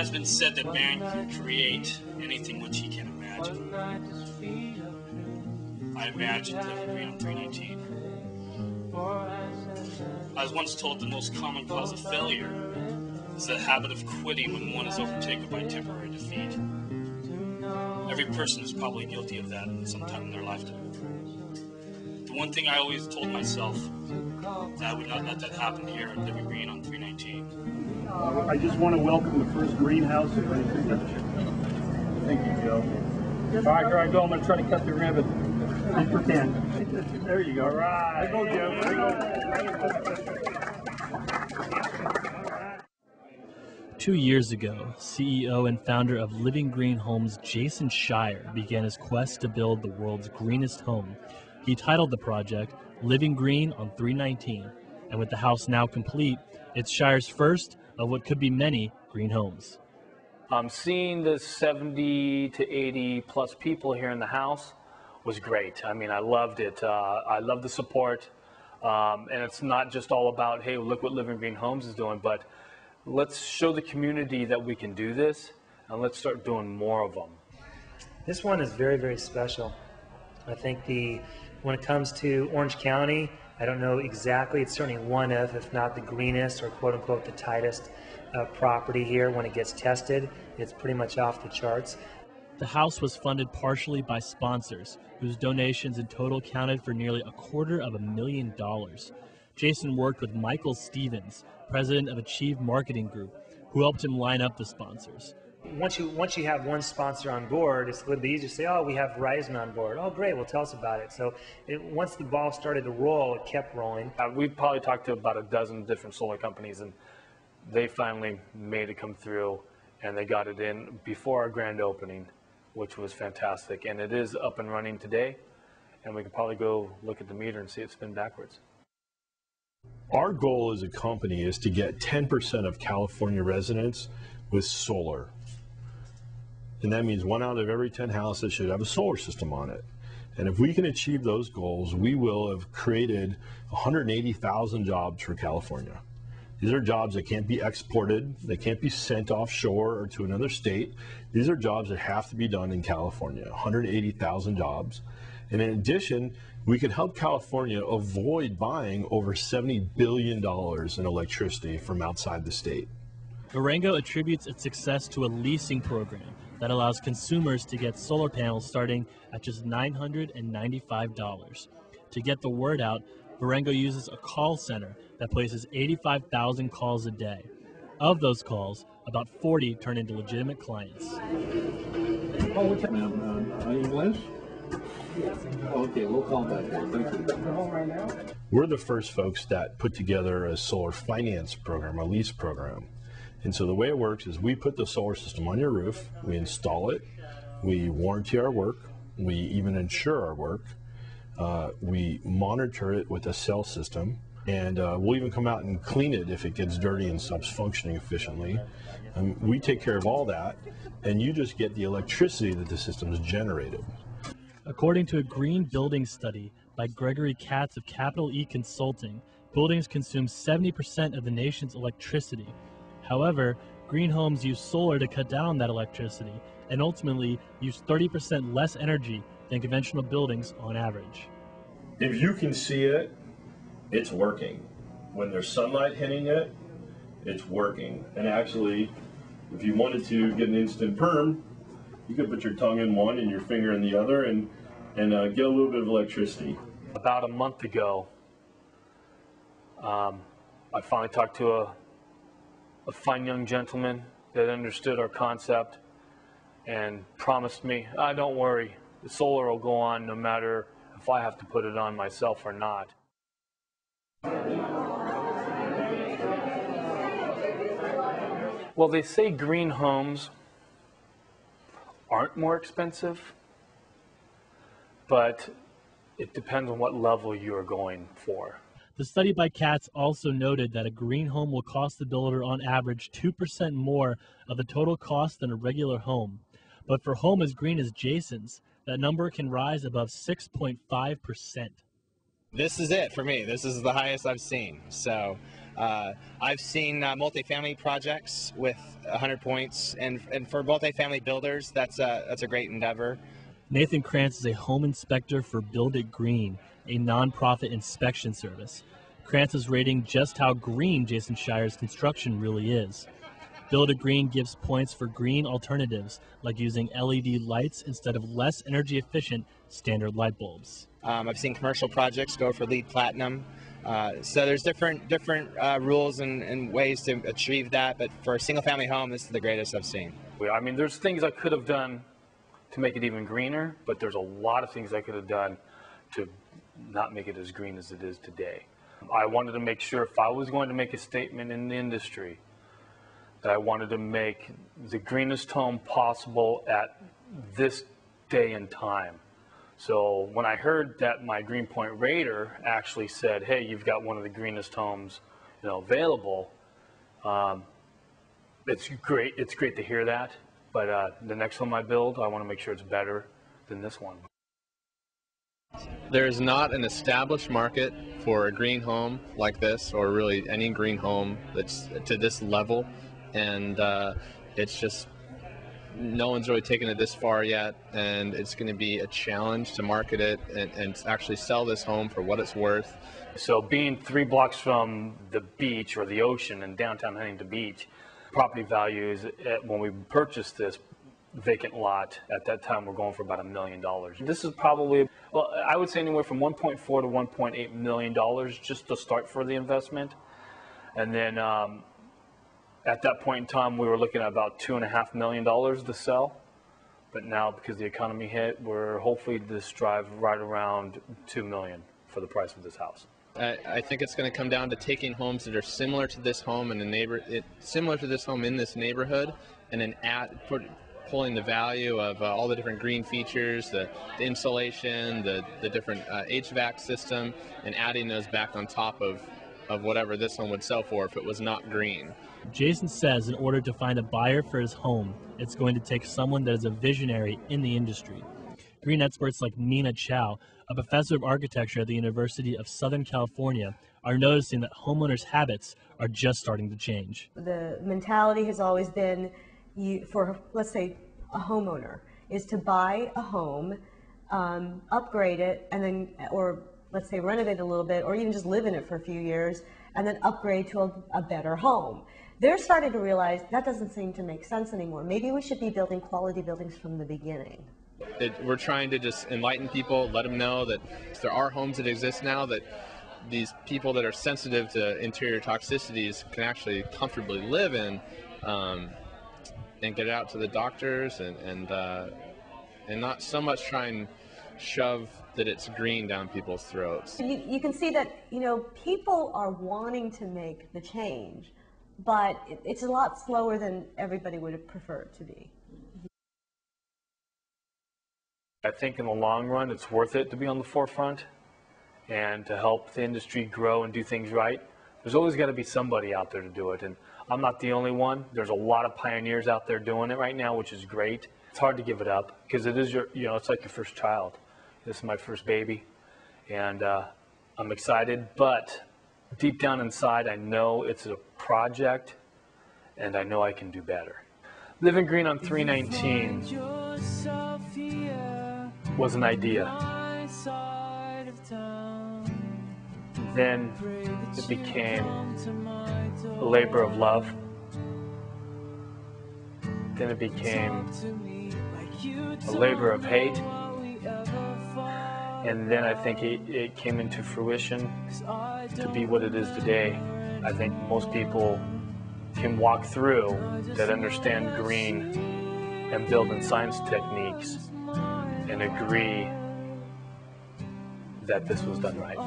has been said that man can create anything which he can imagine. I imagined living green on 319. I was once told the most common cause of failure is the habit of quitting when one is overtaken by temporary defeat. Every person is probably guilty of that sometime in their lifetime. The one thing I always told myself, that I would not let that happen here at Living Green on 319. I just want to welcome the first greenhouse. Thank you, Joe. All right, here I go. I'm going to try to cut the ribbon. 10 for 10. There you go. All right. There you go, Joe. 2 years ago, CEO and founder of Living Green Homes, Jason Schreier, began his quest to build the world's greenest home. He titled the project Living Green on 319, and with the house now complete, it's Schreier's first of what could be many green homes. Seeing the 70 to 80 plus people here in the house was great. I mean, I loved it. I love the support, and it's not just all about, hey, look what Living Green Homes is doing, but let's show the community that we can do this, and let's start doing more of them. This one is very, very special. I think when it comes to Orange County, I don't know exactly, it's certainly one of, if not the greenest or quote unquote the tightest property here. When it gets tested, it's pretty much off the charts. The house was funded partially by sponsors, whose donations in total counted for nearly $250,000. Jason worked with Michael Stevens, president of Achieve Marketing Group, who helped him line up the sponsors. Once you have one sponsor on board, it's a little bit easier to say, oh, we have Verizon on board. Oh, great, well, tell us about it. So once the ball started to roll, it kept rolling. We've probably talked to about a dozen different solar companies, and they finally made it come through, and they got it in before our grand opening, which was fantastic. And it is up and running today, and we can probably go look at the meter and see it spin backwards. Our goal as a company is to get 10% of California residents with solar. And that means 1 out of every 10 houses should have a solar system on it. And if we can achieve those goals, we will have created 180,000 jobs for California. These are jobs that can't be exported, they can't be sent offshore or to another state. These are jobs that have to be done in California, 180,000 jobs. And in addition, we can help California avoid buying over $70 billion in electricity from outside the state. Verengo attributes its success to a leasing program that allows consumers to get solar panels starting at just $995. To get the word out, Verengo uses a call center that places 85,000 calls a day. Of those calls, about 40 turn into legitimate clients. Oh, what's that, ma'am? English? Okay, we'll call back there. Thank you. We're the first folks that put together a solar finance program, a lease program. And so the way it works is we put the solar system on your roof, we install it, we warranty our work, we even insure our work, we monitor it with a cell system, and we'll even come out and clean it if it gets dirty and stops functioning efficiently. We take care of all that, and you just get the electricity that the system has generated. According to a green building study by Gregory Katz of Capital E Consulting, buildings consume 70% of the nation's electricity. However, green homes use solar to cut down that electricity and ultimately use 30% less energy than conventional buildings on average. If you can see it, it's working. When there's sunlight hitting it, it's working. And actually, if you wanted to get an instant perm, you could put your tongue in one and your finger in the other and get a little bit of electricity. About a month ago, I finally talked to a fine young gentleman that understood our concept and promised me, don't worry, the solar will go on no matter if I have to put it on myself or not. Well, they say green homes aren't more expensive, but it depends on what level you are going for. The study by Katz also noted that a green home will cost the builder on average 2% more of the total cost than a regular home. But for home as green as Jason's, that number can rise above 6.5%. This is it for me. This is the highest I've seen. So I've seen multifamily projects with 100 points, and for multifamily builders, that's a great endeavor. Nathan Krantz is a home inspector for Build It Green, a nonprofit inspection service. Krantz is rating just how green Jason Shire's construction really is. Build It Green gives points for green alternatives, like using LED lights instead of less energy efficient standard light bulbs. I've seen commercial projects go for LEED Platinum. So there's different rules and ways to achieve that, but for a single family home, this is the greatest I've seen. I mean, there's things I could have done to make it even greener, but there's a lot of things I could have done to not make it as green as it is today. I wanted to make sure if I was going to make a statement in the industry, that I wanted to make the greenest home possible at this day and time. So when I heard that my Greenpoint Raider actually said, hey, you've got one of the greenest homes, available, it's great to hear that. But the next home I build, I want to make sure it's better than this one. There is not an established market for a green home like this, or really any green home that's to this level, and it's just no one's really taken it this far yet, and it's going to be a challenge to market it and actually sell this home for what it's worth. So being 3 blocks from the beach or the ocean in downtown Huntington Beach, property values when we purchased this vacant lot at that time were going for about $1 million. This is probably, well, I would say anywhere from $1.4 to $1.8 million just to start for the investment. And then at that point in time, we were looking at about $2.5 million to sell. But now, because the economy hit, we're hopefully this drive right around $2 million for the price of this house. I think it's going to come down to taking homes that are similar to this home in similar to this home in this neighborhood, and then pulling the value of all the different green features, the insulation, the different HVAC system, and adding those back on top of whatever this home would sell for if it was not green. Jason says in order to find a buyer for his home, it's going to take someone that is a visionary in the industry. Green experts like Nina Chow, a professor of architecture at the University of Southern California, are noticing that homeowners' habits are just starting to change. The mentality has always been, for let's say a homeowner, is to buy a home, upgrade it, and then, or let's say renovate it a little bit, or even just live in it for a few years, and then upgrade to a better home. They're starting to realize that doesn't seem to make sense anymore. Maybe we should be building quality buildings from the beginning. We're trying to just enlighten people, let them know that there are homes that exist now that these people that are sensitive to interior toxicities can actually comfortably live in, and get it out to the doctors, and not so much try and shove that it's green down people's throats. You can see that, people are wanting to make the change, but it's a lot slower than everybody would have preferred to be. I think in the long run, it's worth it to be on the forefront and to help the industry grow and do things right. There's always got to be somebody out there to do it, and I'm not the only one. There's a lot of pioneers out there doing it right now, which is great. It's hard to give it up because it is it's like your first child. This is my first baby, and I'm excited, but deep down inside, I know it's a project, and I know I can do better. Living green on 319 was an idea. Then it became a labor of love. Then it became a labor of hate. And then I think it came into fruition to be what it is today. I think most people can walk through that understand green and building science techniques and agree that this was done right.